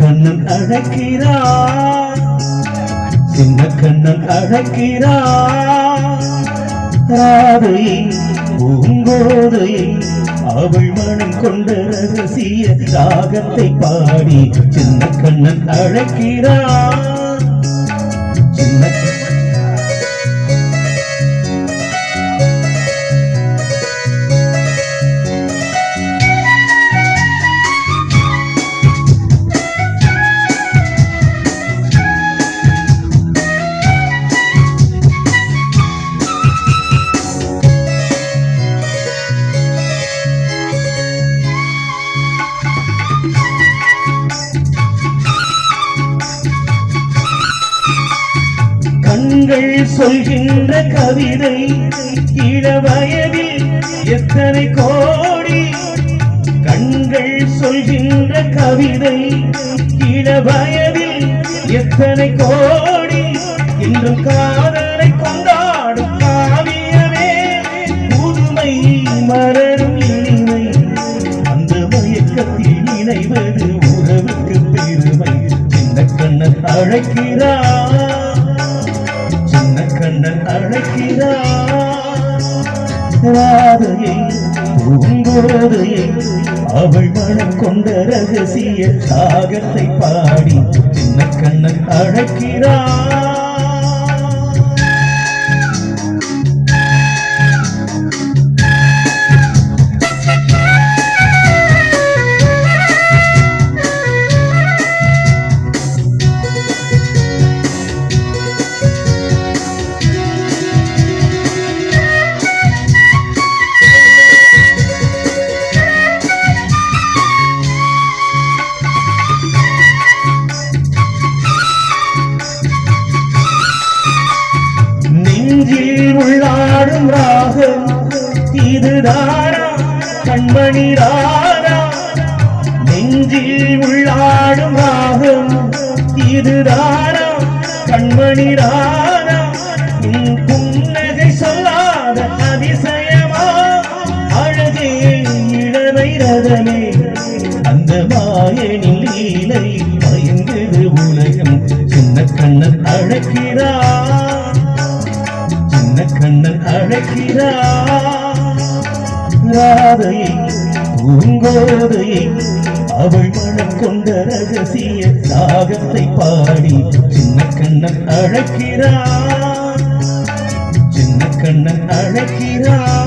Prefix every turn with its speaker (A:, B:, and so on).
A: கண்ணன் அழைக்கிறார், சின்ன கண்ணன் அழைக்கிறார். ராதை பூங்கோதை அவள் மனம் கொண்ட ரகசிய ராகத்தை பாடி சின்ன கண்ணன் அழைக்கிறார். சின்ன கண்கள் சொல்கின்ற கவிதை இளவயதில் எத்தனை கோடி. கண்கள் சொல்கின்ற கவிதை இளவயதில் எத்தனை கோடி. இன்றும் காதலை கொண்டாடும் காவியமே புதுமை மலரும் இனிமை. அந்த மயக்கத்தில் இணைவது உறவுக்கு பெருமை. சின்ன கண்ணன் அழைக்கிறார், கண்ணன் அழைக்கிறார். ராதையை பூங்கோதையை அவள் மனம் கொண்ட ரகசிய சாகத்தை பாடி சின்ன கண்ணன் அழைக்கிறார். நெஞ்சில் உள்ளாடும் ராகம் இதுதானா கண்மணி ராதா. நெஞ்சில் உள்ளாடும் ராகம் இதுதானா கண்மணி ராதா. புன்னகை சொல்லாத அதிசயமா அழகே இளமை ரதமே. அந்த மாயனின் லீலை பயந்தது உலகம். சின்ன கண்ணன் அழைக்கிறார், கண்ணன் அழைக்கிறார். ராதையை பூங்கோதையை அவள் மனம் கொண்ட ரகசிய ராகத்தை பாடி சின்ன கண்ணன் அழைக்கிறார், சின்ன கண்ணன் அழைக்கிறார்.